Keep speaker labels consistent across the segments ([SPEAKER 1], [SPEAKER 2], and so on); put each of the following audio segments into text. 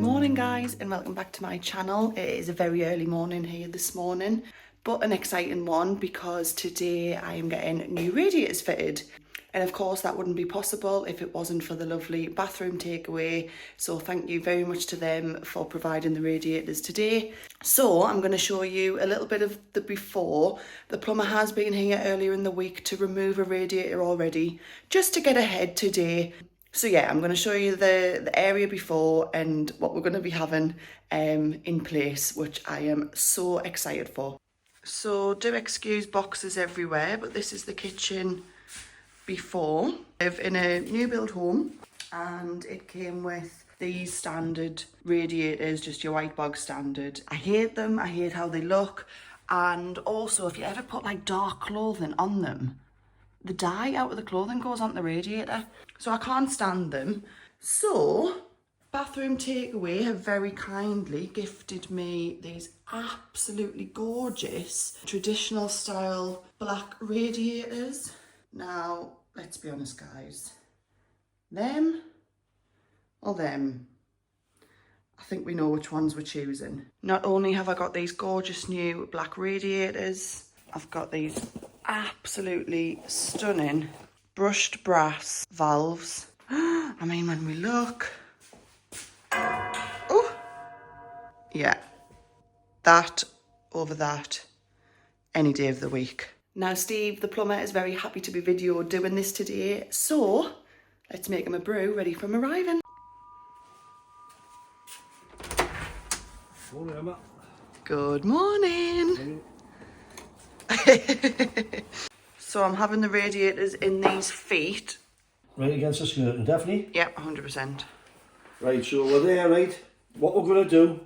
[SPEAKER 1] morning guys, and welcome back to my channel. It is a very early morning here this morning, but an exciting one because today I am getting new radiators fitted. And of course that wouldn't be possible if it wasn't for the lovely bathroom takeaway. So thank you very much to them for providing the radiators today. So I'm going to show you a little bit of the before. The plumber has been here earlier in the week to remove a radiator already, just to get ahead today. So yeah, I'm going to show you the area before and what we're going to be having in place, which I am so excited for. So do excuse boxes everywhere, but this is the kitchen before. I live in a new build home and it came with these standard radiators, just your white bog standard. I hate them, I hate how they look, and also if you ever put like dark clothing on them, the dye out of the clothing goes on the radiator, so I can't stand them. So bathroom takeaway have very kindly gifted me these absolutely gorgeous traditional style black radiators. Now let's be honest guys, them or them, I think we know which ones we're choosing. Not only have I got these gorgeous new black radiators, I've got these absolutely stunning brushed brass valves. I mean, when we look, oh yeah, that over that any day of the week. Now Steve the plumber is very happy to be videoed doing this today, so let's make him a brew ready for him arriving.
[SPEAKER 2] Morning, Emma.
[SPEAKER 1] Good morning. So I'm having the radiators in these feet.
[SPEAKER 2] Right against the skirting, definitely?
[SPEAKER 1] Yep, 100%.
[SPEAKER 2] Right, so we're there, right? What we're going to do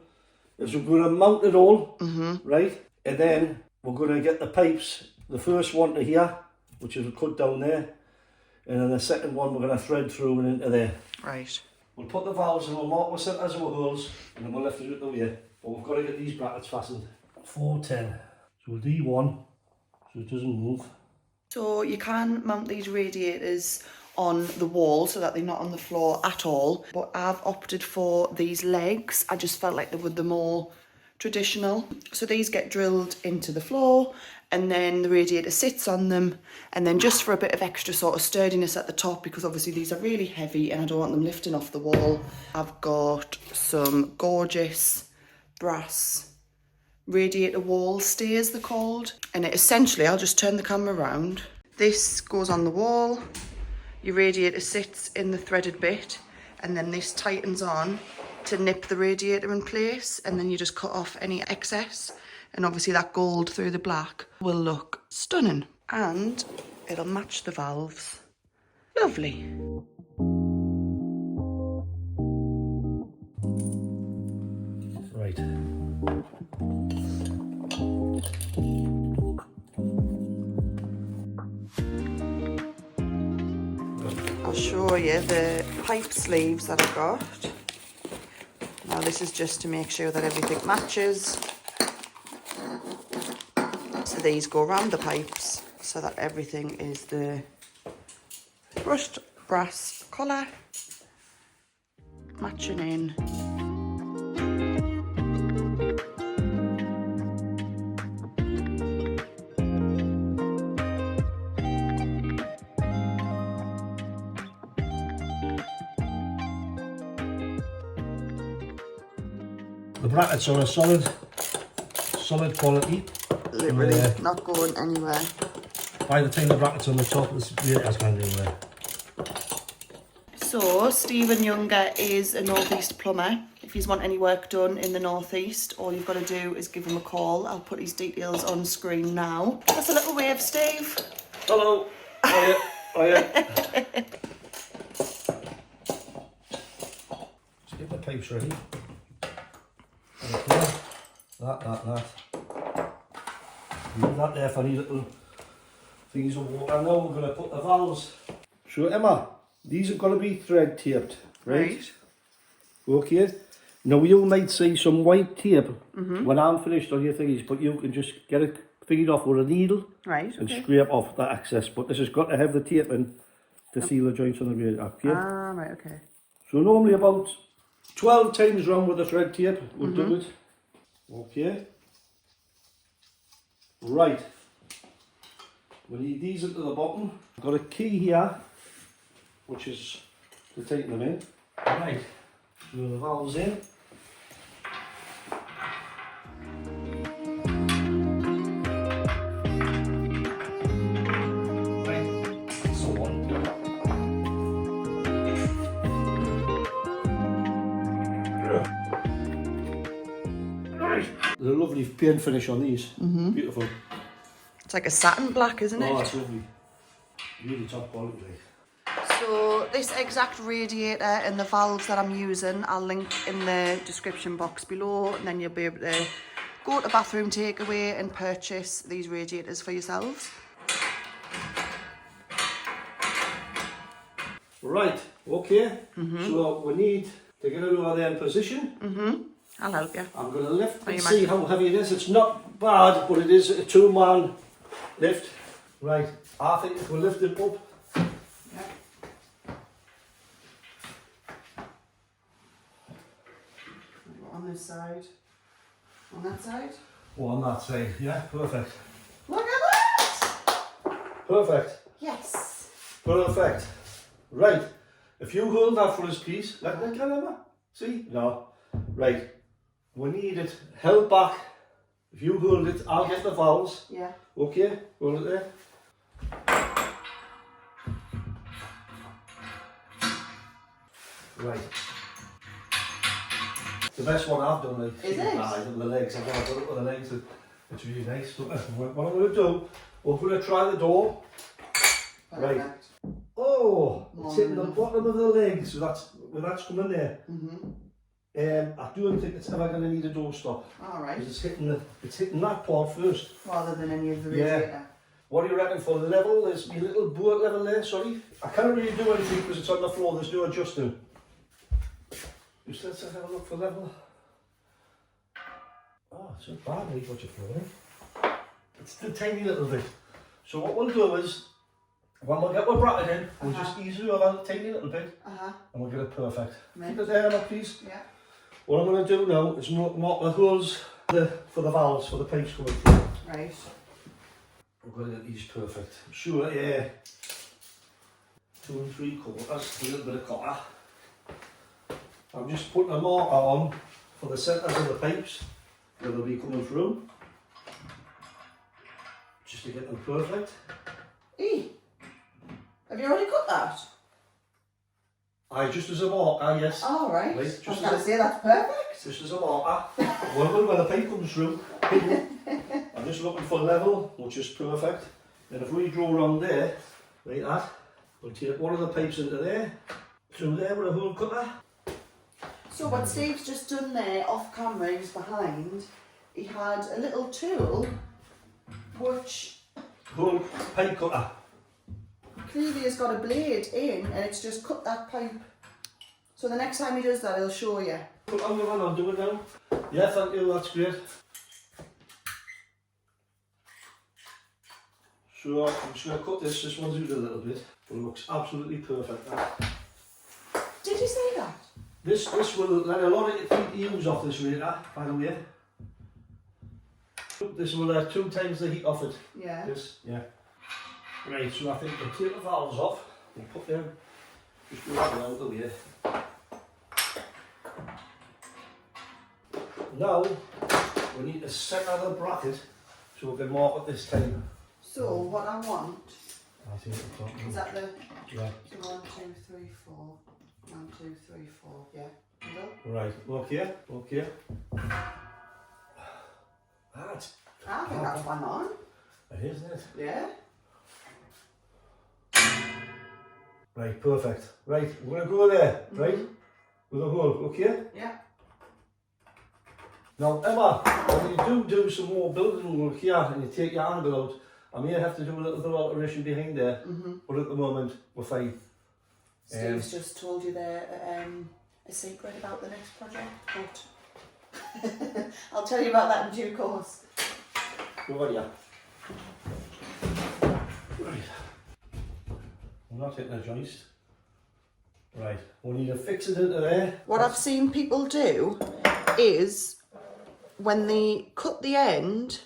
[SPEAKER 2] is we're going to mount it all, right? And then we're going to get the pipes, the first one to here, which is cut down there, and then the second one we're going to thread through and into there.
[SPEAKER 1] Right.
[SPEAKER 2] We'll put the valves and we'll mark the centres of our holes, and then we'll lift it out the way. But we've got to get these brackets fastened. 410. So we'll do one, so it doesn't move.
[SPEAKER 1] So you can mount these radiators on the wall so that they're not on the floor at all, but I've opted for these legs. I just felt like they were the more traditional. So these get drilled into the floor and then the radiator sits on them, and then just for a bit of extra sort of sturdiness at the top, because obviously these are really heavy and I don't want them lifting off the wall, I've got some gorgeous brass radiator wall stays they're called. And it essentially, I'll just turn the camera around, this goes on the wall, your radiator sits in the threaded bit, and then this tightens on to nip the radiator in place, and then you just cut off any excess, and obviously that gold through the black will look stunning and it'll match the valves. Lovely.
[SPEAKER 2] Right.
[SPEAKER 1] I'll show you the pipe sleeves that I got. Now this is just to make sure that everything matches. So these go around the pipes so that everything is the brushed brass colour, matching in.
[SPEAKER 2] The brackets are a solid quality.
[SPEAKER 1] Literally not going anywhere.
[SPEAKER 2] By the time the brackets on the top, this radiator's going anywhere.
[SPEAKER 1] So Stephen Younger is a northeast plumber. If he's want any work done in the northeast, all you've got to do is give him a call. I'll put his details on screen now. That's a little wave, Steve.
[SPEAKER 2] Hello. Hiya. Hiya. Let's get the pipes ready. Okay. That. Leave that there for these little things of water. Now we're going to put the valves. So Emma, these are going to be thread taped, right? Okay. Now you might see some white tape when I'm finished on your thingies, but you can just get it figured off with a needle,
[SPEAKER 1] right?
[SPEAKER 2] And scrape off that excess. But this has got to have the tape in to seal the joints on the radiator. Okay.
[SPEAKER 1] Ah, right. Okay.
[SPEAKER 2] So normally about 12 times round with the thread tape would do it. Okay. Right. We need these into the bottom. I've got a key here, which is to tighten them in. Right. Screw the valves in. There's a lovely paint finish on these. Beautiful.
[SPEAKER 1] It's like a satin black, isn't it?
[SPEAKER 2] Oh, it's lovely. Really top quality.
[SPEAKER 1] So this exact radiator and the valves that I'm using, I'll link in the description box below, and then you'll be able to go to Bathroom Takeaway and purchase these radiators for yourselves.
[SPEAKER 2] Right, okay. So we need to get it over there in position.
[SPEAKER 1] I'll help you.
[SPEAKER 2] I'm going to lift and
[SPEAKER 1] you
[SPEAKER 2] see how heavy it is. It's not bad, but it is a 2-man lift. Right, I think if we lift it up.
[SPEAKER 1] Yeah. On this side. On that side.
[SPEAKER 2] Oh, on that side. Yeah, perfect.
[SPEAKER 1] Look at that!
[SPEAKER 2] Perfect.
[SPEAKER 1] Yes.
[SPEAKER 2] Perfect. Right, if you hold that for us, please. Let me get See? No. Right. We need it held back. If you hold it, I'll get the valves.
[SPEAKER 1] Yeah.
[SPEAKER 2] Okay, hold it there. Right. The best one I've done, like,
[SPEAKER 1] is it?
[SPEAKER 2] The legs. I've got to put it with the legs. It's really nice. What I'm going to do, we're going to try the door.
[SPEAKER 1] Perfect.
[SPEAKER 2] Right. Oh, it's hitting the bottom of the legs. So that's where that's coming there. I don't think it's ever going to need a door stop.
[SPEAKER 1] All right.
[SPEAKER 2] Because it's hitting that part first.
[SPEAKER 1] Rather than any of the radiator.
[SPEAKER 2] Yeah. What do you reckon for the level? There's a little board level there, sorry. I can't really do anything because it's on the floor, there's no adjusting. Just let's have a look for level. Oh, it's not bad, really, what you're throwing. It's a tiny little bit. So what we'll do is, when we get our bracket in, we'll just ease it over a tiny little bit, and we'll get it perfect. Keep it there now, please. Yeah. What I'm going to do now is mark the holes for the valves, for the pipes coming through.
[SPEAKER 1] Right.
[SPEAKER 2] We're going to get these perfect. Sure, yeah. 2 3/4, a little bit of copper. I'm just putting a marker on for the centres of the pipes where they'll be coming through. Just to get them perfect.
[SPEAKER 1] Have you already cut that?
[SPEAKER 2] Just as a marker, yes.
[SPEAKER 1] Oh, right.
[SPEAKER 2] Right,
[SPEAKER 1] I was
[SPEAKER 2] just
[SPEAKER 1] going to say that's perfect.
[SPEAKER 2] Just as a marker. When the pipe comes through, I'm just looking for level, which is perfect. And if we draw around there, like that, we'll take one of the pipes into there, through there with a hole cutter.
[SPEAKER 1] So what Steve's just done there, off camera, he was behind, he had a little tool, which
[SPEAKER 2] Hole pipe cutter.
[SPEAKER 1] clearly has got a blade in, and it's just cut that pipe. So the next time he does that, he'll show you.
[SPEAKER 2] Put on the one, I'll do it now. Yeah, thank you, that's great. So I'm just going to cut this one's out a little bit, but it looks absolutely perfect now.
[SPEAKER 1] Did you say that?
[SPEAKER 2] This will let a lot of heat use off this radiator, by the way. This will let 2 times the heat off it.
[SPEAKER 1] Yeah.
[SPEAKER 2] This, yeah. Right, so I think we'll take the valves off and put them, just go that around the way. Now, we need to centre the bracket so we can mark it this time.
[SPEAKER 1] So what I want,
[SPEAKER 2] I think it's top.
[SPEAKER 1] is that the,
[SPEAKER 2] Yeah.
[SPEAKER 1] so 1 2 3 4, 1 2 3 4, yeah. Middle?
[SPEAKER 2] Right, okay, okay. That's,
[SPEAKER 1] I think that's bang on.
[SPEAKER 2] it is, isn't it?
[SPEAKER 1] Yeah.
[SPEAKER 2] Right, perfect. Right, we're going to go there, right? With a hole, okay?
[SPEAKER 1] Yeah.
[SPEAKER 2] Now, Emma, when you do some more building work here and you take your angle out, I may have to do a little bit of alteration behind there, but at the moment, we're fine.
[SPEAKER 1] Steve's just told you there a secret about the next project, but I'll tell you about that in due course.
[SPEAKER 2] Go on, yeah. Right. I'm not hitting a joist. Right, we need to fix it into there.
[SPEAKER 1] What I've seen people do is when they cut the end,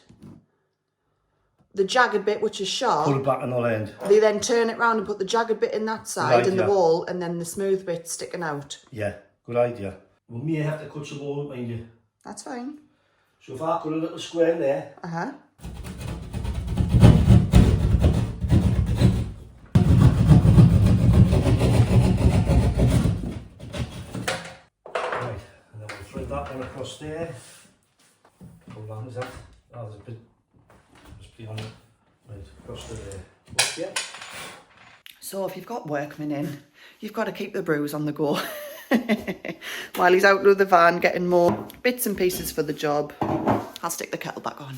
[SPEAKER 1] the jagged bit which is sharp,
[SPEAKER 2] Put it back on the end.
[SPEAKER 1] they then turn it round and put the jagged bit in that side
[SPEAKER 2] Right,
[SPEAKER 1] in the
[SPEAKER 2] yeah.
[SPEAKER 1] wall, and then the smooth bit sticking out.
[SPEAKER 2] Yeah, good idea. We may have to cut some more, mind you.
[SPEAKER 1] That's fine.
[SPEAKER 2] So if I cut a little square in there.
[SPEAKER 1] Uh-huh.
[SPEAKER 2] Right, and then we'll thread that one across there. How long is that? Oh, there's a bit. Just be on it. Right, across to there. Okay.
[SPEAKER 1] So if you've got workmen in, you've got to keep the brews on the go. While he's out with the van getting more bits and pieces for the job, I'll stick the kettle back on.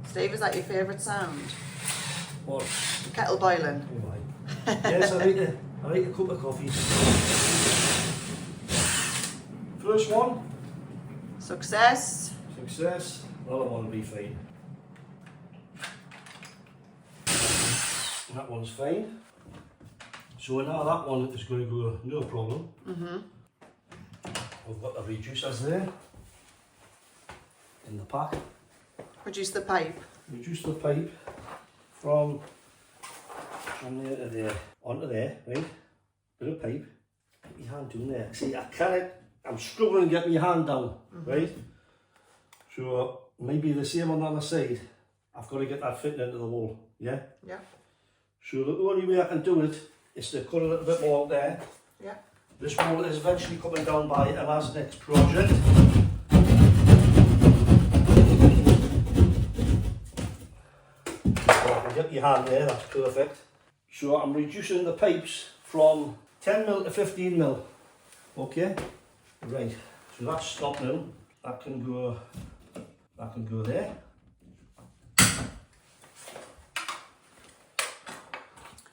[SPEAKER 1] Steve, is that your favourite sound?
[SPEAKER 2] What?
[SPEAKER 1] The kettle boiling?
[SPEAKER 2] Oh my. Yes, I like a cup of coffee. First one.
[SPEAKER 1] Success.
[SPEAKER 2] Success. Another one will be fine. That one's fine. So now that one is going to go no problem. We've got the reducers there in the pack.
[SPEAKER 1] Reduce the pipe.
[SPEAKER 2] Reduce the pipe from there to there, onto there, right? Bit of pipe. Get your hand down there. See, I'm struggling to get my hand down, right? So maybe the same on the other side. I've got to get that fitting into the wall, yeah?
[SPEAKER 1] Yeah.
[SPEAKER 2] So the only way I can do it is to cut a little bit more there.
[SPEAKER 1] Yeah.
[SPEAKER 2] This wall is eventually coming down by Emma's next project. So I can get your hand there, that's perfect. So I'm reducing the pipes from 10mm to 15mm. Okay? Right, so that's stopped now. That can go there.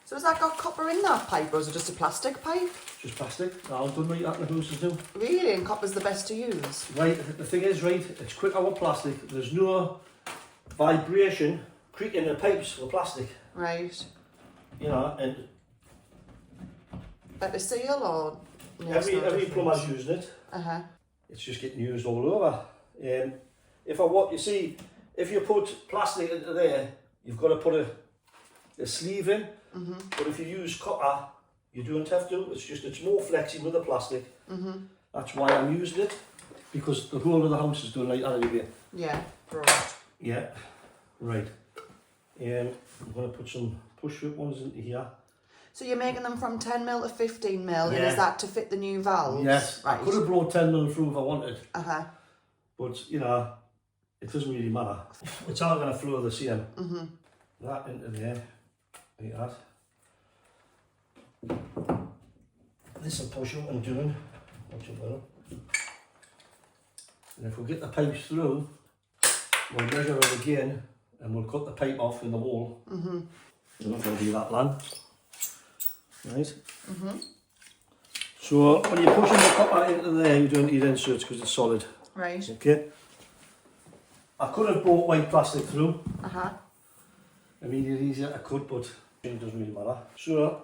[SPEAKER 1] So has that got copper in that pipe, or is it just a plastic pipe?
[SPEAKER 2] Just plastic. I'll do like that in the houses too.
[SPEAKER 1] Really? And copper's the best to use?
[SPEAKER 2] Right, the thing is, right, it's quicker with plastic. There's no vibration, creaking in the pipes with plastic.
[SPEAKER 1] Right.
[SPEAKER 2] You know, and
[SPEAKER 1] Better seal or? No, it's
[SPEAKER 2] every
[SPEAKER 1] no difference?
[SPEAKER 2] plumber's using it.
[SPEAKER 1] Uh-huh.
[SPEAKER 2] It's just getting used all over. If you put plastic into there, you've got to put a sleeve in. But if you use copper, you don't have to. It's more flexible with the plastic. That's why I'm using it, because the whole of the house is done like that anyway.
[SPEAKER 1] Yeah, right.
[SPEAKER 2] Yeah, right. I'm going to put some push-up ones into here.
[SPEAKER 1] So you're making them from 10mm to 15mm, and
[SPEAKER 2] Yeah.
[SPEAKER 1] is that to fit the new valves?
[SPEAKER 2] Yes,
[SPEAKER 1] Right.
[SPEAKER 2] I could have brought 10mm through if I wanted,
[SPEAKER 1] Uh-huh.
[SPEAKER 2] but you know, it doesn't really matter. It's all going to flow the same. That into there, like that. This will push up and doing. Watch it well. And if we get the pipes through, we'll measure it again and we'll cut the pipe off in the wall. We're not going to do that long. Right? So when you're pushing the copper into there, you don't need inserts because it's solid.
[SPEAKER 1] Right.
[SPEAKER 2] Okay? I could have brought white plastic through.
[SPEAKER 1] Uh-huh.
[SPEAKER 2] I mean, it's easier to cut, but it doesn't really matter. So,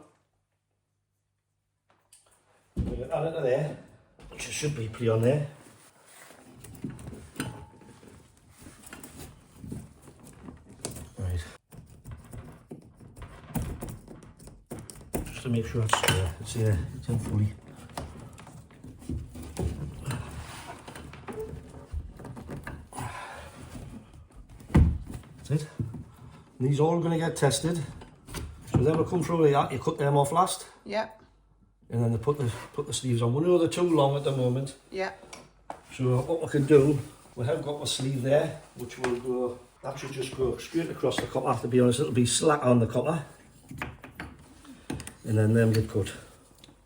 [SPEAKER 2] we get that into there, which should be pretty on there. Right. Just to make sure it's in fully. That's it. And these are all going to get tested. So then we'll come through here, you cut them off last.
[SPEAKER 1] Yeah.
[SPEAKER 2] And then they put the sleeves on. We know they're too long at the moment.
[SPEAKER 1] Yeah.
[SPEAKER 2] So what we can do, we have got the sleeve there, which will go, that should just go straight across the copper. To be honest, it'll be slack on the copper. And then them get cut.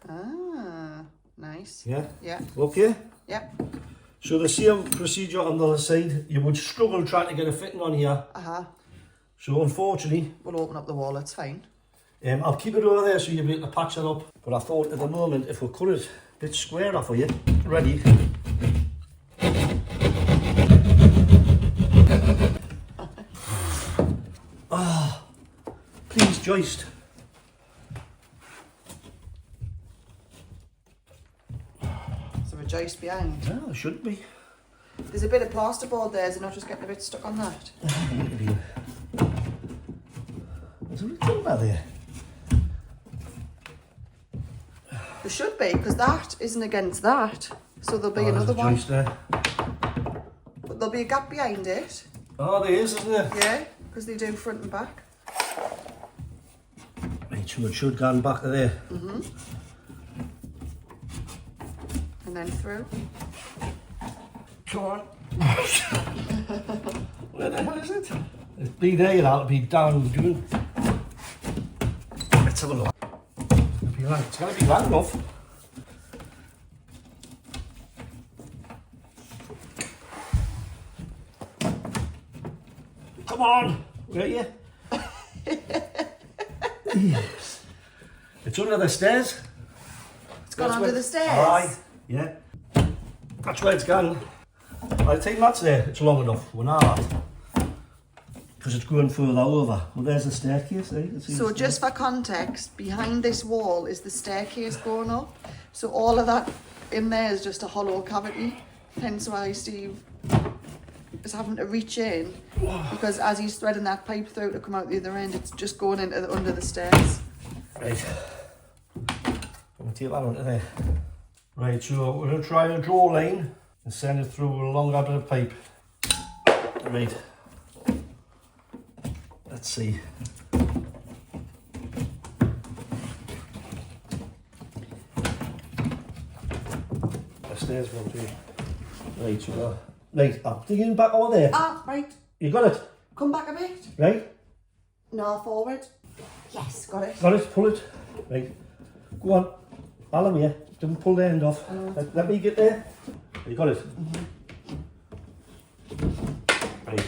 [SPEAKER 1] Ah, nice.
[SPEAKER 2] Yeah?
[SPEAKER 1] Yeah.
[SPEAKER 2] Okay?
[SPEAKER 1] Yeah.
[SPEAKER 2] So the same procedure on the other side. You would struggle trying to get a fitting on here.
[SPEAKER 1] Uh-huh.
[SPEAKER 2] So unfortunately,
[SPEAKER 1] We'll open up the wall, it's fine.
[SPEAKER 2] I'll keep it over there so you'll be able to patch it up. But I thought at the moment, if we cut it a bit squarer for you, ready. Please joist.
[SPEAKER 1] joist behind.
[SPEAKER 2] Yeah, there should be.
[SPEAKER 1] There's a bit of plasterboard there, is it not just getting a bit stuck on that?
[SPEAKER 2] There's a little bit there.
[SPEAKER 1] There should be, because that isn't against that. So there'll be another one.
[SPEAKER 2] Joist there.
[SPEAKER 1] But there'll be a gap behind it.
[SPEAKER 2] Oh, there is, isn't there?
[SPEAKER 1] Yeah, because they do front and back.
[SPEAKER 2] Right, so it should go back to there.
[SPEAKER 1] And then through.
[SPEAKER 2] Come on. Where the hell is it? It'll be there, that'll be down doing. Let's have a look. It's going to be long enough. Come on, where are you? Yes. It's under the stairs.
[SPEAKER 1] It's gone under the stairs?
[SPEAKER 2] Aye, yeah. That's where it's gone. I think that's there, it's long enough. We're not. Because it's going further over. Well, there's the staircase, there.
[SPEAKER 1] So just for context, behind this wall is the staircase going up. So all of that in there is just a hollow cavity. Hence why Steve is having to reach in, because as he's threading that pipe through to come out the other end, it's just going into under the stairs.
[SPEAKER 2] Right. I'm going to take that onto there. Right, so we're going to try and draw a line and send it through along that bit of pipe. Right. Let's see. The stairs one too. Right, so right, I'm digging back over there.
[SPEAKER 1] Ah, right.
[SPEAKER 2] You got it?
[SPEAKER 1] Come back a bit.
[SPEAKER 2] Right?
[SPEAKER 1] No, forward. Yes, got it.
[SPEAKER 2] Got it, pull it. Right. Go on. All of you. Don't pull the end off. Let me get there. You got it? Right.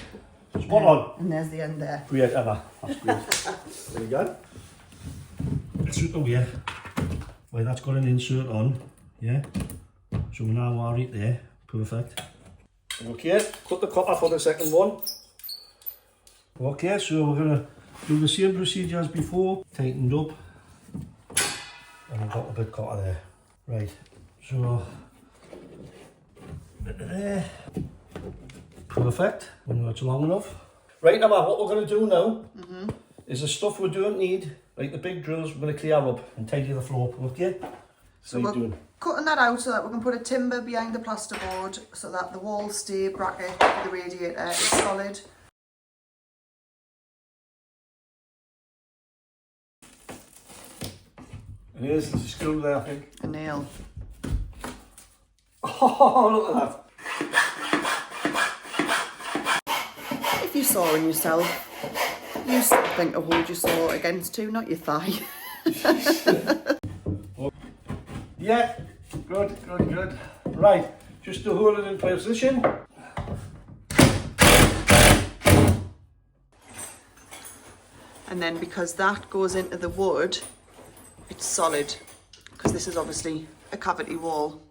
[SPEAKER 2] Spot on.
[SPEAKER 1] And there's the end there.
[SPEAKER 2] Great, Emma. That's great. There you go. Let's look away. Well, that's got an insert on. Yeah. So now we're right there. Perfect. Okay, cut the copper for the second one. Okay, so we're going to do the same procedure as before. Tightened up. And we've got a bit copper there. Right, so there. Perfect. We know it's long enough. Right, Emma, what we're going to do now is the stuff we don't need, like the big drills, we're going to clear up and tidy the floor up, okay?
[SPEAKER 1] So we're doing? Cutting that out so that we can put a timber behind the plasterboard so that the walls stay bracket, the radiator is solid.
[SPEAKER 2] It is, there's a screw there, I think.
[SPEAKER 1] A nail.
[SPEAKER 2] Oh, look at that.
[SPEAKER 1] If you're sawing yourself, use something to hold your saw against to, not your thigh.
[SPEAKER 2] Yeah, good, good, good. Right, just to hold it in position.
[SPEAKER 1] And then because that goes into the wood, it's solid, because this is obviously a cavity wall.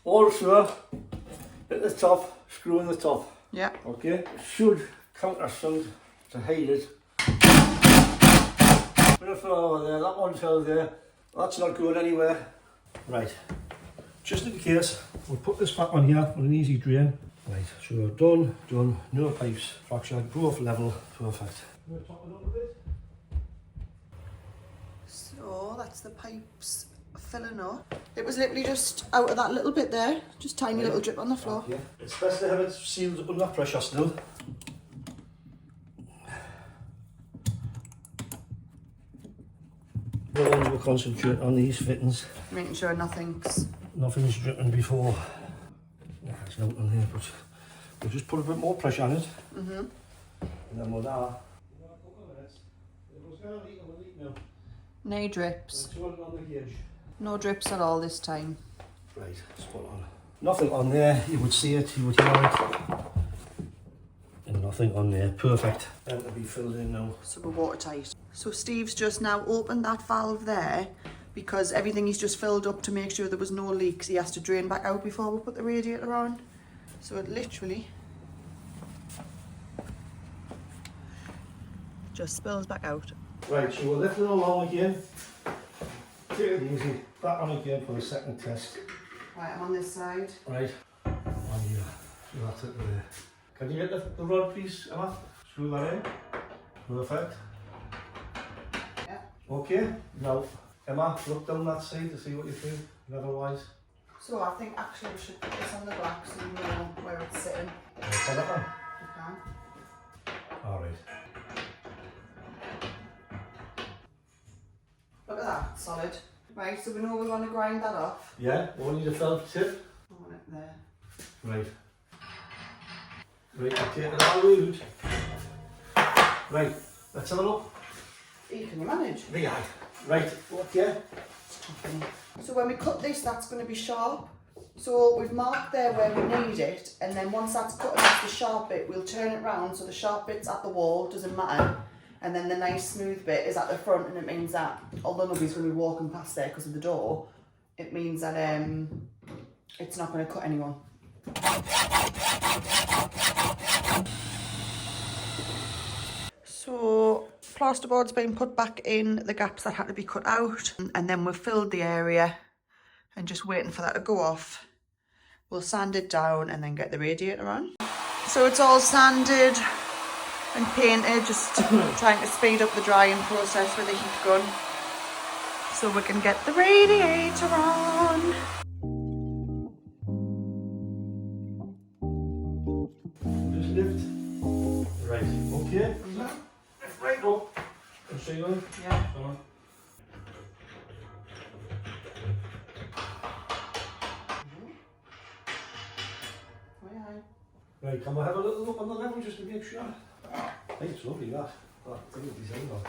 [SPEAKER 2] Also, at the top, screw in the top.
[SPEAKER 1] Yeah.
[SPEAKER 2] Okay, it should countersunk to hide it. Bit of floor over there, that one's held there. That's not going anywhere. Right, just in case, we'll put this back on here with an easy drain. Right, so done, no pipes, fracture, both level, perfect. I'm going to top it up a bit.
[SPEAKER 1] So that's the pipes filling up. It was literally just out of that little bit there, just tiny little drip on the floor.
[SPEAKER 2] Yeah. It's best to have it sealed under pressure still. The ones we'll concentrate on these fittings.
[SPEAKER 1] Making sure nothing's
[SPEAKER 2] dripping before. Yeah, there's nothing on here, but we'll just put a bit more pressure on it. And then we'll now.
[SPEAKER 1] No drips.
[SPEAKER 2] On the gauge.
[SPEAKER 1] No drips at all this time.
[SPEAKER 2] Right, spot on. Nothing on there, you would see it, you would hear it. And nothing on there, perfect. And to be filled in now.
[SPEAKER 1] So we're watertight. So Steve's just now opened that valve there because everything he's just filled up to make sure there was no leaks. He has to drain back out before we put the radiator on. So it literally just spills back out.
[SPEAKER 2] Right, so we're lifting along again. Take it easy. Back on again for the second test.
[SPEAKER 1] Right, I'm on this side.
[SPEAKER 2] Right. On here. So that's it there. Can you get the rod piece, Emma? Screw that in. Perfect.
[SPEAKER 1] Yeah.
[SPEAKER 2] Okay. Now, Emma, look down that side to see what you think. Otherwise.
[SPEAKER 1] So I think actually we should put this on the block so you know where it's sitting.
[SPEAKER 2] Can that on?
[SPEAKER 1] You can.
[SPEAKER 2] Alright.
[SPEAKER 1] Look at that, solid. Right, so we know we want to grind that off.
[SPEAKER 2] Yeah, we need a felt tip.
[SPEAKER 1] I want it there.
[SPEAKER 2] Right. Right, I'll take it out. Right, let's have a look.
[SPEAKER 1] Can you manage?
[SPEAKER 2] Yeah. Right, okay.
[SPEAKER 1] So when we cut this, that's going to be sharp. So we've marked there where we need it, and then once that's cut off the sharp bit, we'll turn it round so the sharp bit's at the wall, doesn't matter. And then the nice smooth bit is at the front, and it means that although nobody's going to be walking past there because of the door, it means that it's not going to cut anyone. So plasterboard's been put back in the gaps that had to be cut out, and then we've filled the area and just waiting for that to go off. We'll sand it down and then get the radiator on. So it's all sanded and painted, just trying to speed up the drying process with the heat gun so we can get the radiator on.
[SPEAKER 2] Just lift. Right, okay. Right up. And see you.
[SPEAKER 1] Yeah.
[SPEAKER 2] Right, can we have a little look on the level just to make sure? Hey, it's lovely that. That thing is designed on.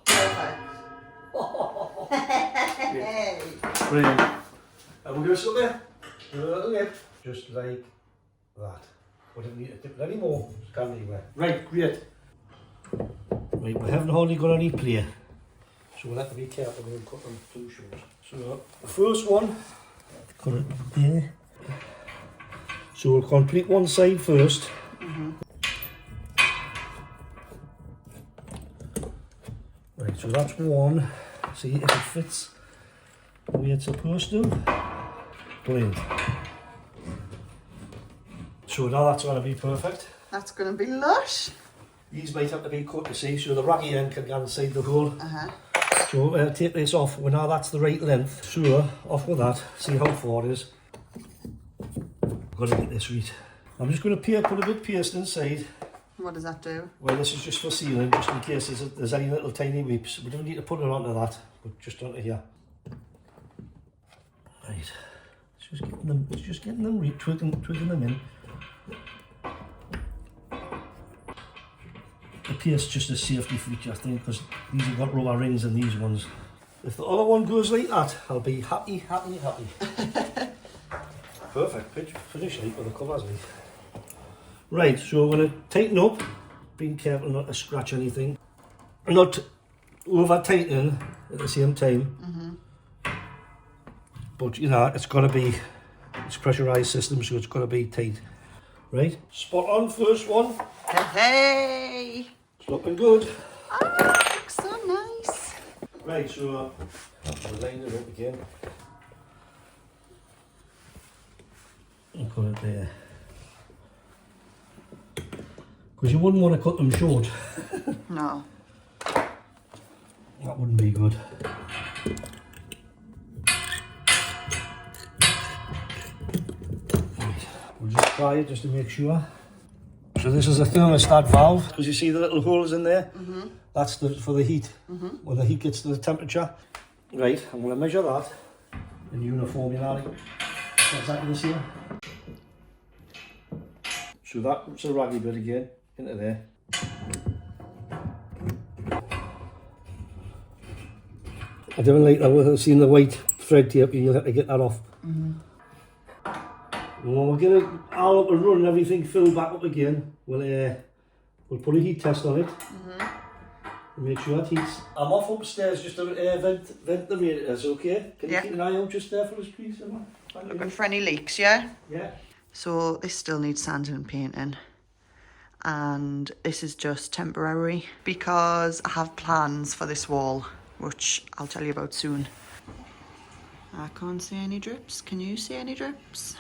[SPEAKER 1] Perfect.
[SPEAKER 2] Brilliant. And we'll go something. A little lip. Just like that. We don't need to dip it anymore. It's gone anywhere. Right, great. Right, we haven't hardly got any play. So we'll have to be careful when we cut them too short. So the first one, cut it there. So we'll complete one side first. Right, so that's one. See if it fits the way it's supposed to. Brilliant. So now that's going to be perfect.
[SPEAKER 1] That's going to be lush.
[SPEAKER 2] These might have to be cut, you see, so the raggy end can go inside the hole. So I'll take this off. Well, now that's the right length. So off with that, see how far it is. I've got to get this right. I'm just going to put a bit of paste inside.
[SPEAKER 1] What does that do?
[SPEAKER 2] Well, this is just for sealing, just in case there's any little tiny weeps. We don't need to put it onto that, but just onto here. Right. It's just getting them right, twigging them in. The paste just a safety feature, I think, because these have got rubber rings in these ones. If the other one goes like that, I'll be happy, happy, happy. Perfect, finish like with the covers like. Right, so we're going to tighten up, being careful not to scratch anything. Not over tightening at the same time. But you know, it's got to be, it's pressurised system, so it's got to be tight. Right, spot on first one.
[SPEAKER 1] Hey!
[SPEAKER 2] It's looking good.
[SPEAKER 1] Oh, looks so nice.
[SPEAKER 2] Right, so we'll line it up again. And cut it there. Because you wouldn't want to cut them short.
[SPEAKER 1] No.
[SPEAKER 2] That wouldn't be good. Right, we'll just try it just to make sure. So this is a thermostat valve, because you see the little holes in there? That's for the heat, when the heat gets to the temperature. Right, I'm going to measure that in uniformity. Exactly the same. So that's a raggy bit again, into there. I don't like that without seeing the white thread tape, you'll have to get that off. When we get it all up and running, everything filled back up again, we'll put a heat test on it. And make sure it heats. I'm off upstairs just to vent the radiators, okay? Can you keep an eye out just there for us, please, Emma?
[SPEAKER 1] Looking for any leaks, yeah?
[SPEAKER 2] Yeah.
[SPEAKER 1] So this still needs sanding and painting. And this is just temporary because I have plans for this wall, which I'll tell you about soon. I can't see any drips. Can you see any drips?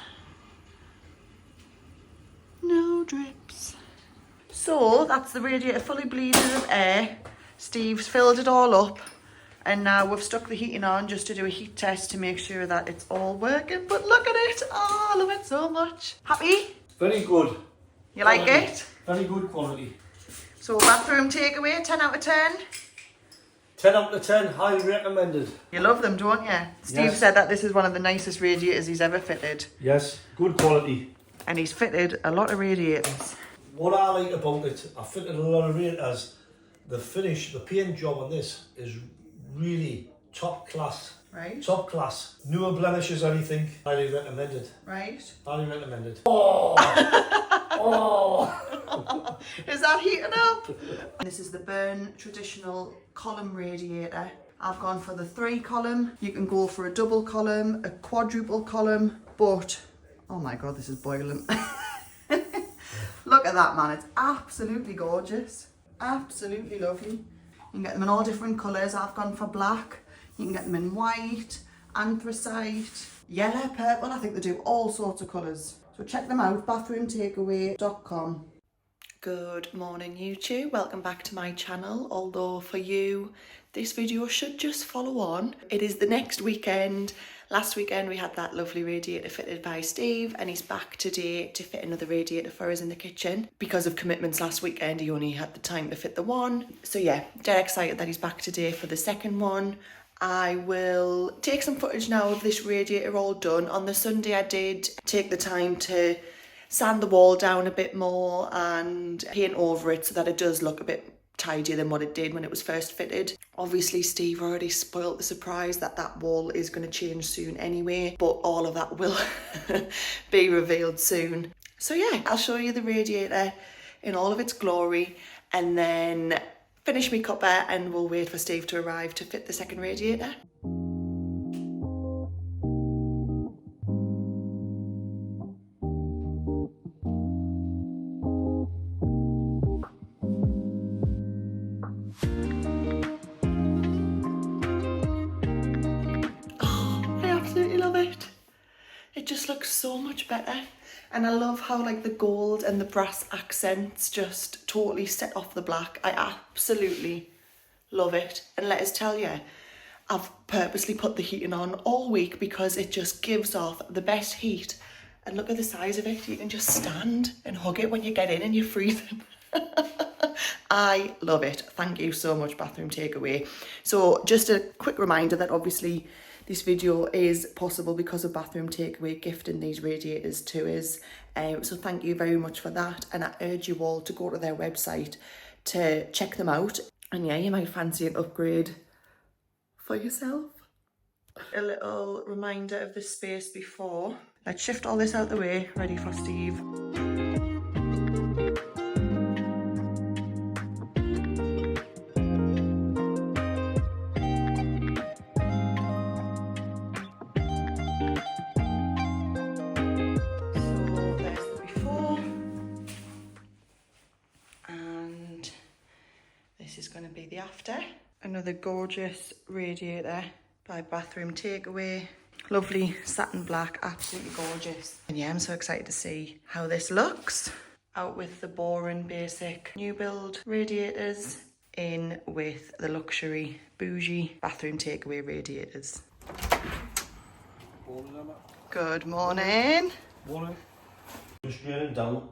[SPEAKER 1] No drips. So that's the radiator fully bleeding with air. Steve's filled it all up. And now we've stuck the heating on just to do a heat test to make sure that it's all working. But look at it. Oh, I love it so much. Happy?
[SPEAKER 2] Very good.
[SPEAKER 1] You like it?
[SPEAKER 2] Very good quality.
[SPEAKER 1] So bathroom takeaway, 10 out of 10.
[SPEAKER 2] 10 out of 10, highly recommended.
[SPEAKER 1] You love them, don't you? Steve
[SPEAKER 2] Yes.
[SPEAKER 1] said that this is one of the nicest radiators he's ever fitted.
[SPEAKER 2] Yes, good quality.
[SPEAKER 1] And he's fitted a lot of radiators.
[SPEAKER 2] What I like about it, I fitted a lot of radiators. The finish, the paint job on this is really top class.
[SPEAKER 1] Right.
[SPEAKER 2] Top class. No blemishes or anything. Highly recommended.
[SPEAKER 1] Right.
[SPEAKER 2] Highly recommended. Oh! Oh!
[SPEAKER 1] Is that heating up? This is the Burn traditional column radiator. I've gone for the 3 column. You can go for a double column, a quadruple column, but oh my god, this is boiling. Look at that, man. It's absolutely gorgeous. Absolutely lovely. You can get them in all different colours. I've gone for black. You can get them in white, anthracite, yellow, purple. I think they do all sorts of colours. So check them out, bathroomtakeaway.com. Good morning, YouTube. Welcome back to my channel. Although for you, this video should just follow on. It is the next weekend. Last weekend we had that lovely radiator fitted by Steve, and he's back today to fit another radiator for us in the kitchen. Because of commitments last weekend, he only had the time to fit the one. So yeah, dead excited that he's back today for the second one. I will take some footage now of this radiator all done. On the Sunday I did take the time to sand the wall down a bit more and paint over it so that it does look a bit tidier than what it did when it was first fitted. Obviously Steve already spoilt the surprise that that wall is going to change soon anyway, but all of that will be revealed soon. So yeah, I'll show you the radiator in all of its glory and then finish me cuppa and we'll wait for Steve to arrive to fit the second radiator. It just looks so much better, and I love how like the gold and the brass accents just totally set off the black. I absolutely love it, and let us tell you, I've purposely put the heating on all week because it just gives off the best heat. And look at the size of it. You can just stand and hug it when you get in and you're freezing. I love it. Thank you so much, Bathroom Takeaway. So just a quick reminder that obviously this video is possible because of Bathroom Takeaway gifting these radiators to us. So thank you very much for that. And I urge you all to go to their website to check them out. And yeah, you might fancy an upgrade for yourself. A little reminder of the space before. Let's shift all this out the way, ready for Steve. This is going to be the after. Another gorgeous radiator by Bathroom Takeaway. Lovely satin black, absolutely gorgeous. And yeah, I'm so excited to see how this looks. Out with the boring basic new build radiators, in with the luxury bougie Bathroom Takeaway radiators. Good morning.
[SPEAKER 2] Morning. Just draining down.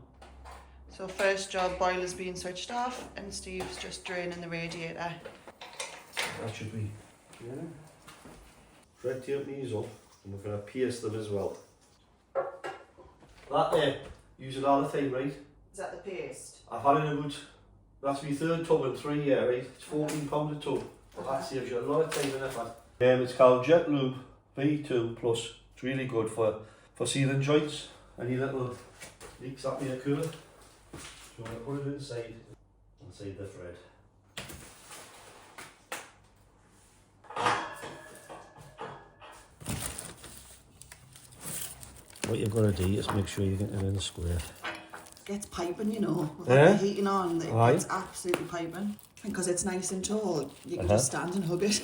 [SPEAKER 1] So first job, boiler's being switched off and Steve's just draining the radiator.
[SPEAKER 2] That should be. Yeah. Thread tape these up and we're going to pierce them as well. That there, use it all the time, right?
[SPEAKER 1] Is that the paste?
[SPEAKER 2] I've had it about, that's my third tub in 3 years, right? It's £14 a tub. But that saves you a lot of time in effort. It's called Jet Lube V2 Plus. It's really good for sealing joints. Any little leaks that may occur. So I'm going to put it inside the thread. What you've got to do is make sure you get it in the square.
[SPEAKER 1] It gets piping, you know. With
[SPEAKER 2] Yeah?
[SPEAKER 1] the heating on, it gets absolutely piping. Because it's nice and tall, you can just stand and hug it.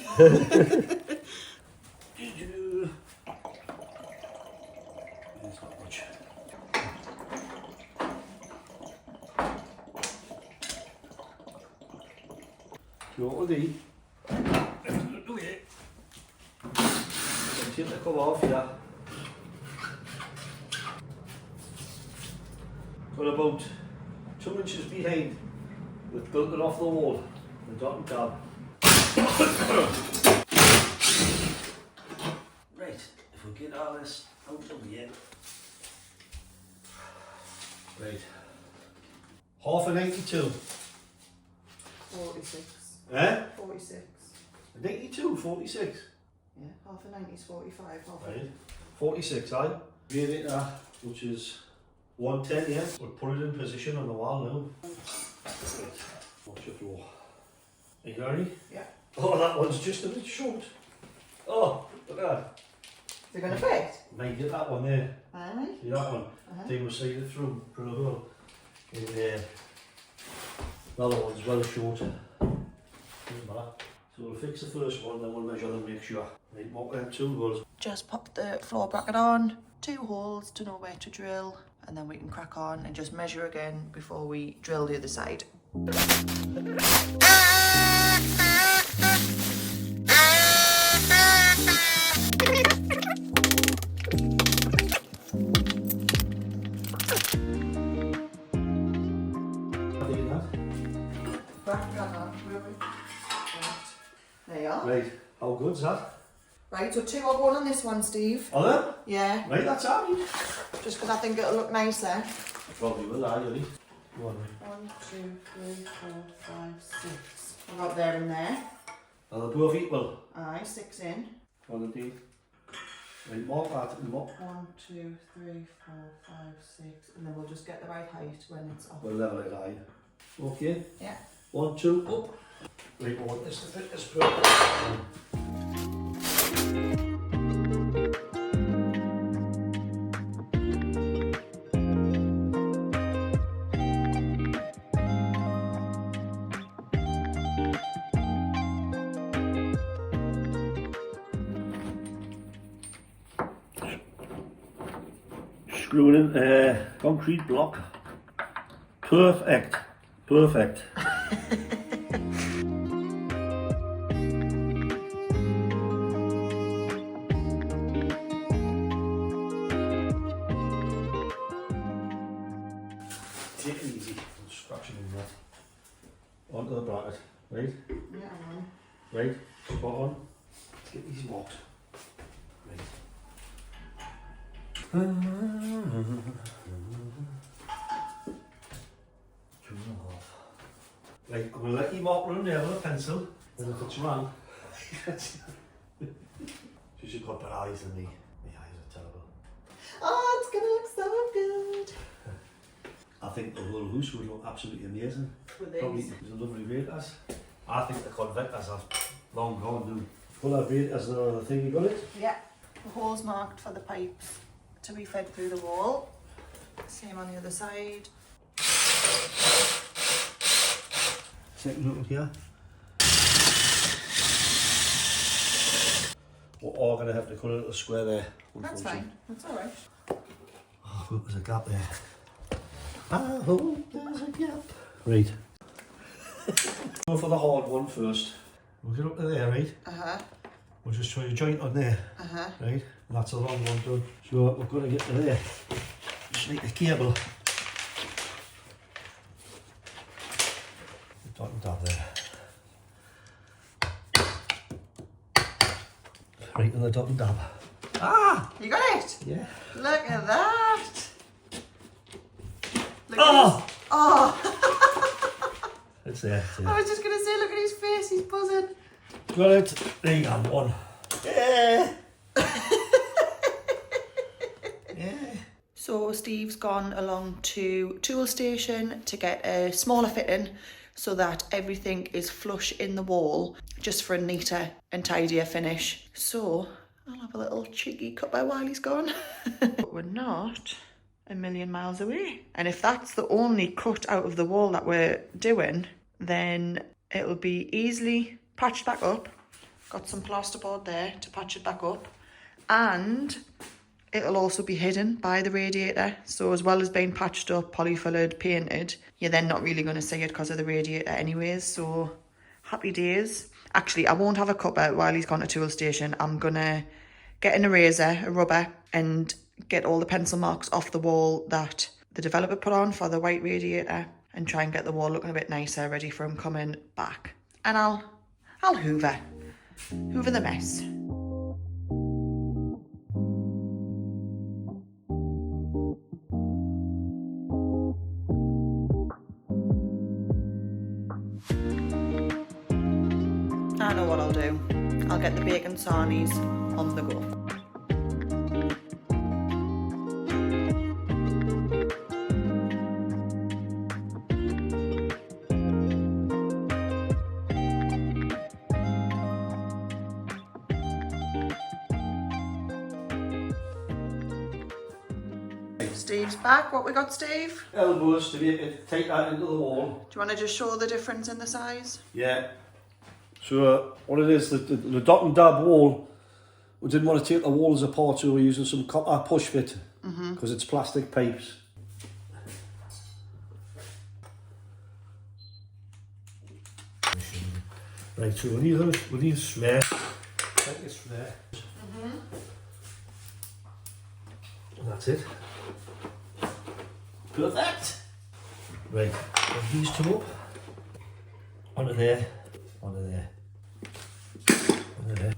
[SPEAKER 2] Go to the take the cover off here. Got about 2 inches behind. We've built it off the wall. The dot and dab. Right, if we get all this out of the end. Right. Half a 92.
[SPEAKER 1] 46.
[SPEAKER 2] Eh?
[SPEAKER 1] 46.
[SPEAKER 2] 92, 46.
[SPEAKER 1] Yeah, half a 90 is 45. Half
[SPEAKER 2] Right. 46, aye. Radiator, which is 110, yeah. We'll put it in position on the wall now. Right. Watch your floor. Are you ready?
[SPEAKER 1] Yeah.
[SPEAKER 2] Oh, that one's just a bit short. Oh, look at that.
[SPEAKER 1] Is it going to fit?
[SPEAKER 2] Might get that one there.
[SPEAKER 1] Aye.
[SPEAKER 2] See that one? They will see it through a hole in there. The other one's well short. Doesn't matter. So we'll fix the first one, then we'll measure them, make sure. Right, mark them 2 holes.
[SPEAKER 1] Just pop the floor bracket on, 2 holes to know where to drill, and then we can crack on and just measure again before we drill the other side. There you are.
[SPEAKER 2] Right, how good's that?
[SPEAKER 1] Right, so 2 are going on this one, Steve.
[SPEAKER 2] Are there?
[SPEAKER 1] Yeah,
[SPEAKER 2] Right, that's happy.
[SPEAKER 1] just because I think it'll look nicer.
[SPEAKER 2] Probably will, aye, Ollie. Go on,
[SPEAKER 1] 1, 2, 3, 4, 5, 6. We've got there and there.
[SPEAKER 2] are they both equal?
[SPEAKER 1] Aye, 6 in.
[SPEAKER 2] Well, indeed. Right, mark that and mark.
[SPEAKER 1] 1, 2, 3, 4, 5, 6, and then we'll just get the right height when it's up.
[SPEAKER 2] We'll level it, aye. Okay.
[SPEAKER 1] Yeah.
[SPEAKER 2] 1, 2, up. Right, we want this to fit this perfect. Screwing in concrete block. Perfect. Perfect. Take it easy. Scratch it in that. Onto the bracket. Right?
[SPEAKER 1] Yeah, I'm on.
[SPEAKER 2] Right? Spot on. Let's get these marked. Right. 2.5. Right, I'm going to let you mark round there with a pencil, and if it's wrong, she's got better eyes than me. My eyes are terrible.
[SPEAKER 1] Oh, it's gonna look so good.
[SPEAKER 2] I think the whole house would look absolutely amazing.
[SPEAKER 1] With these.
[SPEAKER 2] Probably the lovely radiators. I think the convectors are long gone now. Full of radiators and another thing, you got it?
[SPEAKER 1] Yeah, the holes marked for the pipes to be fed through the wall. Same on the other side.
[SPEAKER 2] Second one here. We're all going to have to cut a little square there.
[SPEAKER 1] That's fine, that's alright.
[SPEAKER 2] Oh, look, there's a gap there. I hope there's a gap. Right. Go for the hard one first. We'll get up to there, right?
[SPEAKER 1] Uh-huh.
[SPEAKER 2] We'll just try a joint on there.
[SPEAKER 1] Uh-huh.
[SPEAKER 2] Right? And that's a long one done. So we're going to get to there. Just like the cable. Dot and dab there. Right in the dot and dab. Ah!
[SPEAKER 1] You got it?
[SPEAKER 2] Yeah.
[SPEAKER 1] Look at that. Look
[SPEAKER 2] Oh!
[SPEAKER 1] at his... Oh!
[SPEAKER 2] It's there. It's
[SPEAKER 1] I
[SPEAKER 2] there.
[SPEAKER 1] was just going to say, look at his face, he's buzzing.
[SPEAKER 2] Got it. There you go, one. Yeah. Yeah.
[SPEAKER 1] So Steve's gone along to Tool Station to get a smaller fitting so that everything is flush in the wall, just for a neater and tidier finish. So I'll have a little cheeky cuppa while he's gone. But we're not a million miles away. And if that's the only cut out of the wall that we're doing, then it'll be easily patched back up. Got some plasterboard there to patch it back up. And it'll also be hidden by the radiator. So as well as being patched up, polyfilled, painted, you're then not really going to see it because of the radiator anyways. So Happy days. Actually, I won't have a cuppa while he's gone to tool station. I'm gonna get an eraser, a rubber, and get all the pencil marks off the wall that the developer put on for the white radiator, and try and get the wall looking a bit nicer, ready for him coming back. And I'll hoover the mess. I know what I'll do. I'll get the bacon sarnies on the go. Steve's back. What we got, Steve?
[SPEAKER 2] Elbows to take that into the wall.
[SPEAKER 1] Do you want to just show the difference in the size?
[SPEAKER 2] Yeah. So what it is, the dot and dab wall, we didn't want to take the walls apart, so we're using some copper push fit because it's plastic pipes. Right, so we need a smear. Take this smear. And that's it. Perfect. Right, put these two up. Onto there. Onto there. Onto there.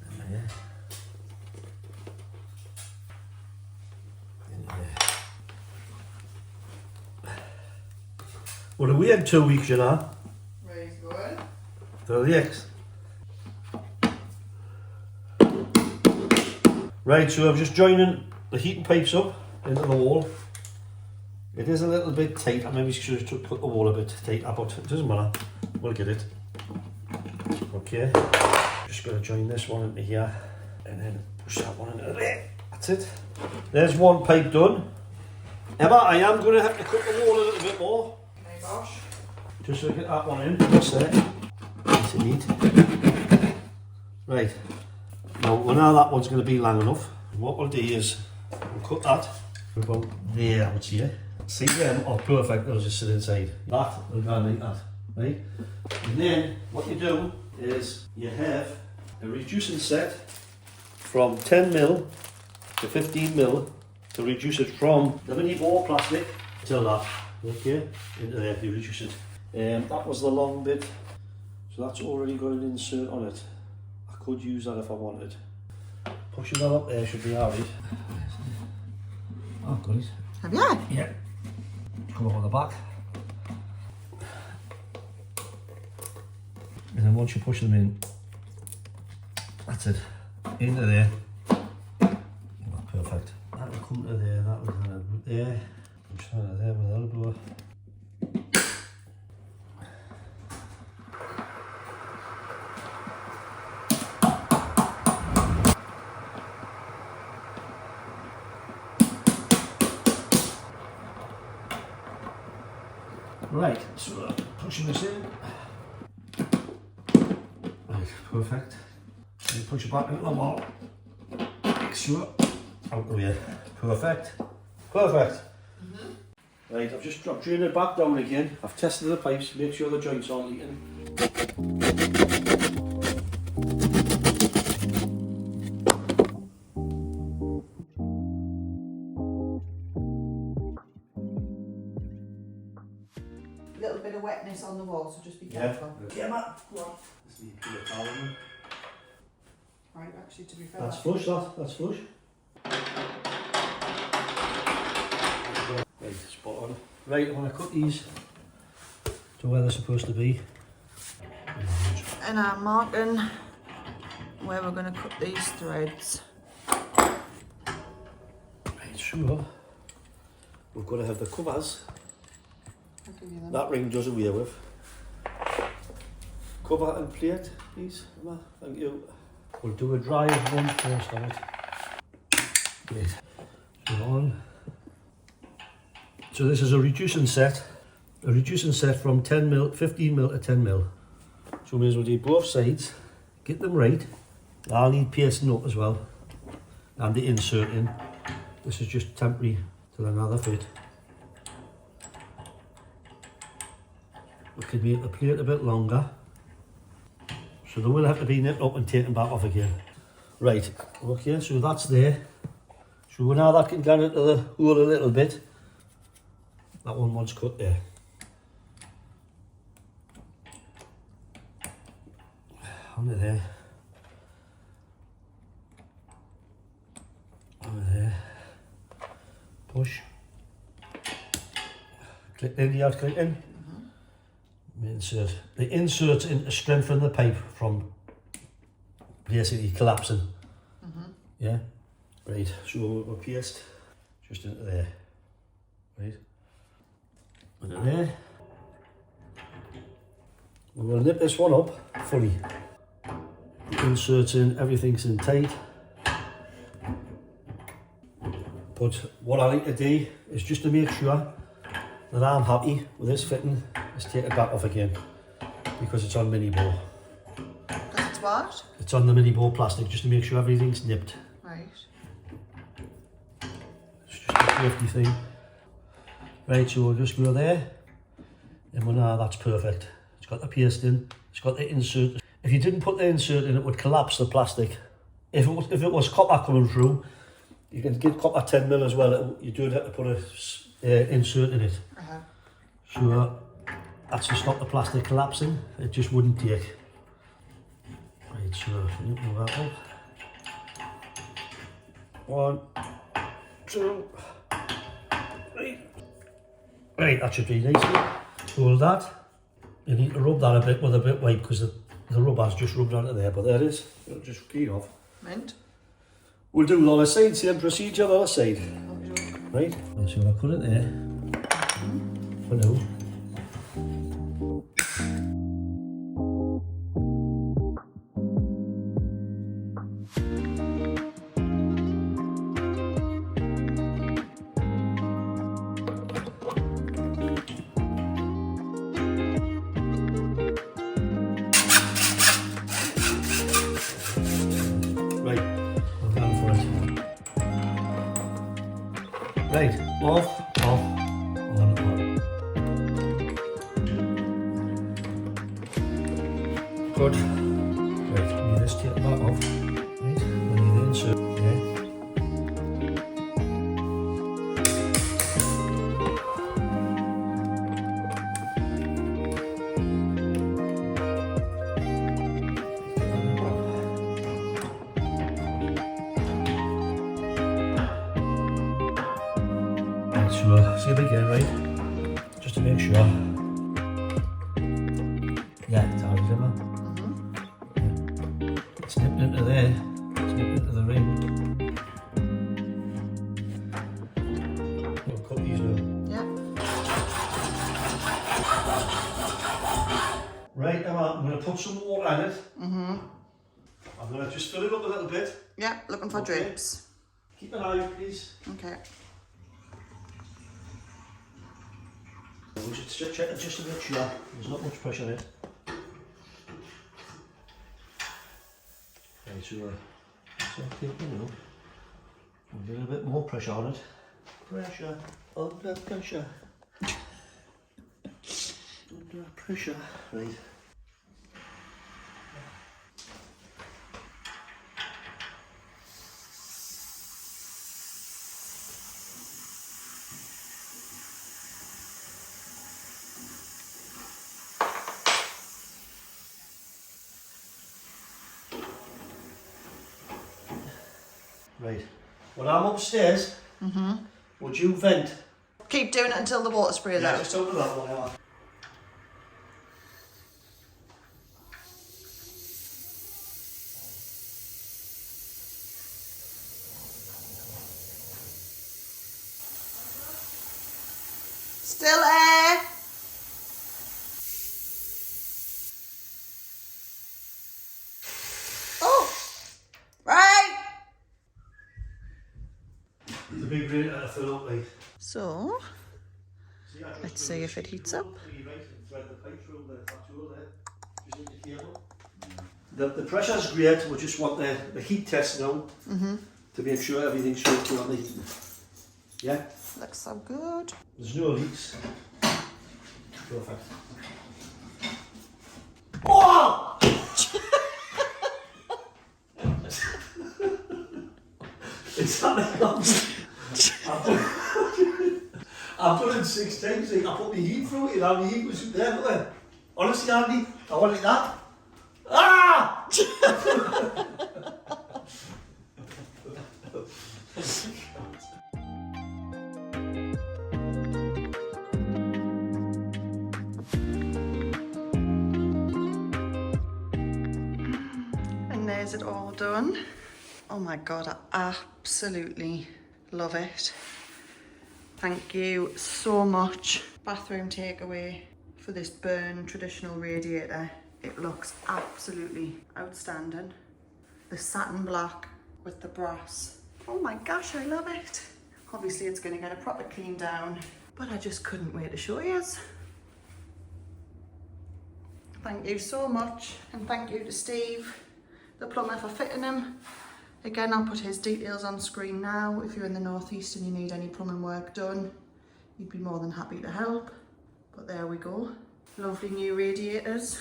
[SPEAKER 2] And there. Into there. We're away in 2 weeks, you know.
[SPEAKER 1] Where he's going?
[SPEAKER 2] To the X. Right, so I'm just joining the heating pipes up into the wall. It is a little bit tight. I maybe should have cut the wall a bit tighter, but it doesn't matter. We'll get it. Okay. Just going to join this one into here and then push that one into there. That's it. There's one pipe done. Emma, I am going to have to cut the wall a little bit more.
[SPEAKER 1] Oh my gosh.
[SPEAKER 2] Just to get that one in. That's there. Nice and neat. Right. Now, we know that one's going to be long enough. What we'll do is we'll cut that about there, I would say. See them are perfect, they'll just sit inside. That will go like that, right? And then what you do is you have a reducing set from 10mm to 15mm to reduce it from the mini bore plastic to that, okay? Into there, you reduce it. That was the long bit, so that's already got an insert on it. I could use that if I wanted. Pushing that up there should be alright. Oh, got it.
[SPEAKER 1] Have you?
[SPEAKER 2] Yeah. Come up on the back. And then once you push them in, that's it. Into there. Oh, perfect. That will come to there, that will kind of there. Push that out of there with the elbow. Right, so pushing this in. Right, perfect. And push it back into the wall. Make sure. Out the way. Perfect. Perfect. Right, I've just dropped it back down again. I've tested the pipes, make sure the joints aren't leaking.
[SPEAKER 1] Little bit of wetness on the wall, so just be careful.
[SPEAKER 2] Yeah, Matt. Go on. Just need to put a towel in.
[SPEAKER 1] Right, actually, to be fair.
[SPEAKER 2] That's flush, that's flush. Right, spot on. Right, I want to cut these to where they're supposed to be.
[SPEAKER 1] And I'm marking where we're going to cut these threads.
[SPEAKER 2] Right, sure. We've got to have the covers.
[SPEAKER 1] I'll give you them.
[SPEAKER 2] That ring does away with. Cover and plate, please, Emma. Thank you. We'll do a dry one first on it. Great. So on. So this is a reducing set. A reducing set from 10mm, 15mm to 10mm. So we may as well do both sides. Get them right. I'll need pasting up as well. And the insert in. This is just temporary till another fit. we could make the plate a bit longer. So they will have to be nipped up and taken back off again. Right, okay, so that's there. So now that can get into the hole a little bit. That one wants cut there. Under there. Under there. Push. Click in, you have to click in. Insert. The insert's in to strengthen the pipe from basically collapsing. Yeah? Right, so we'll paste just into there. Right? Into there. We're going to nip this one up fully. Inserts in, everything's in tight. But what I like to do is just to make sure that I'm happy with this fitting is take it back off again because it's on mini bow.
[SPEAKER 1] Because it's what?
[SPEAKER 2] It's on the mini bow plastic just to make sure everything's nipped.
[SPEAKER 1] Right.
[SPEAKER 2] It's just a safety thing. Right, so we'll just go there and well, now that's perfect. It's got the paste in, it's got the insert. If you didn't put the insert in, it would collapse the plastic. If it was copper coming through, you can get copper 10mm as well. You don't have to put a insert in it. So that's to stop the plastic collapsing. It just wouldn't take. Right, so move that up. 1, 2, 3. Right, that should be nicely. Hold that. You need to rub that a bit with a bit white because the rubber's just rubbed onto there, but there it is. It'll just key off.
[SPEAKER 1] Mint.
[SPEAKER 2] We'll do the other side, same procedure the other side. Right, so I'll put it there. For now. Right, off, on. Good. Right, you just take that off. Right, when you insert there. So, see it again, right? Just to make sure. Yeah, it's already in there. It's nipped into there. It's nipped into the ring. We'll cut these now.
[SPEAKER 1] Yeah.
[SPEAKER 2] Right, Emma, I'm going to put some water in it. I'm going to just fill it up a little bit.
[SPEAKER 1] Yeah, looking for drips.
[SPEAKER 2] Keep an eye, please.
[SPEAKER 1] Okay.
[SPEAKER 2] We'll just check it just to make sure there's not much pressure in it. Right, so it's okay, you know. We'll get a bit more pressure on it. Pressure, under pressure. Under pressure. Right. Right. When I'm upstairs, would you vent?
[SPEAKER 1] Keep doing it until the water sprays out.
[SPEAKER 2] Just open that one out.
[SPEAKER 1] Still air. Oh, right.
[SPEAKER 2] The big radiator to fill up, like.
[SPEAKER 1] So, let's see if it heats up.
[SPEAKER 2] The pressure's great, we just want the heat test now to make sure everything's straight on the heat. Yeah?
[SPEAKER 1] Looks so good.
[SPEAKER 2] There's no leaks. Perfect. I've done it 6 times. Like, I put the heat through it, and the heat was there. Look at it. Honestly, Andy, I want it like that. Ah!
[SPEAKER 1] And there's it all done. Oh my God, I absolutely love it. Thank you so much. Bathroom takeaway for this Burn traditional radiator. It looks absolutely outstanding. The satin black with the brass. Oh my gosh, I love it. Obviously it's gonna get a proper clean down, but I just couldn't wait to show you. Thank you so much, and thank you to Steve, the plumber, for fitting him. Again, I'll put his details on screen now. If you're in the northeast and you need any plumbing work done, he'd be more than happy to help. But there we go. Lovely new radiators.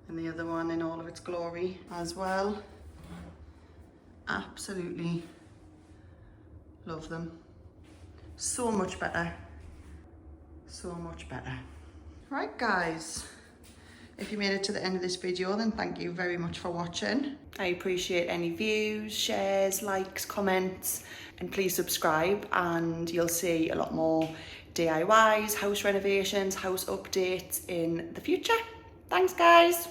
[SPEAKER 1] And the other one in all of its glory as well. Absolutely love them. So much better. So much better. Right guys, if you made it to the end of this video, then thank you very much for watching. I appreciate any views, shares, likes, comments, and please subscribe and you'll see a lot more DIYs, house renovations, house updates in the future. Thanks guys.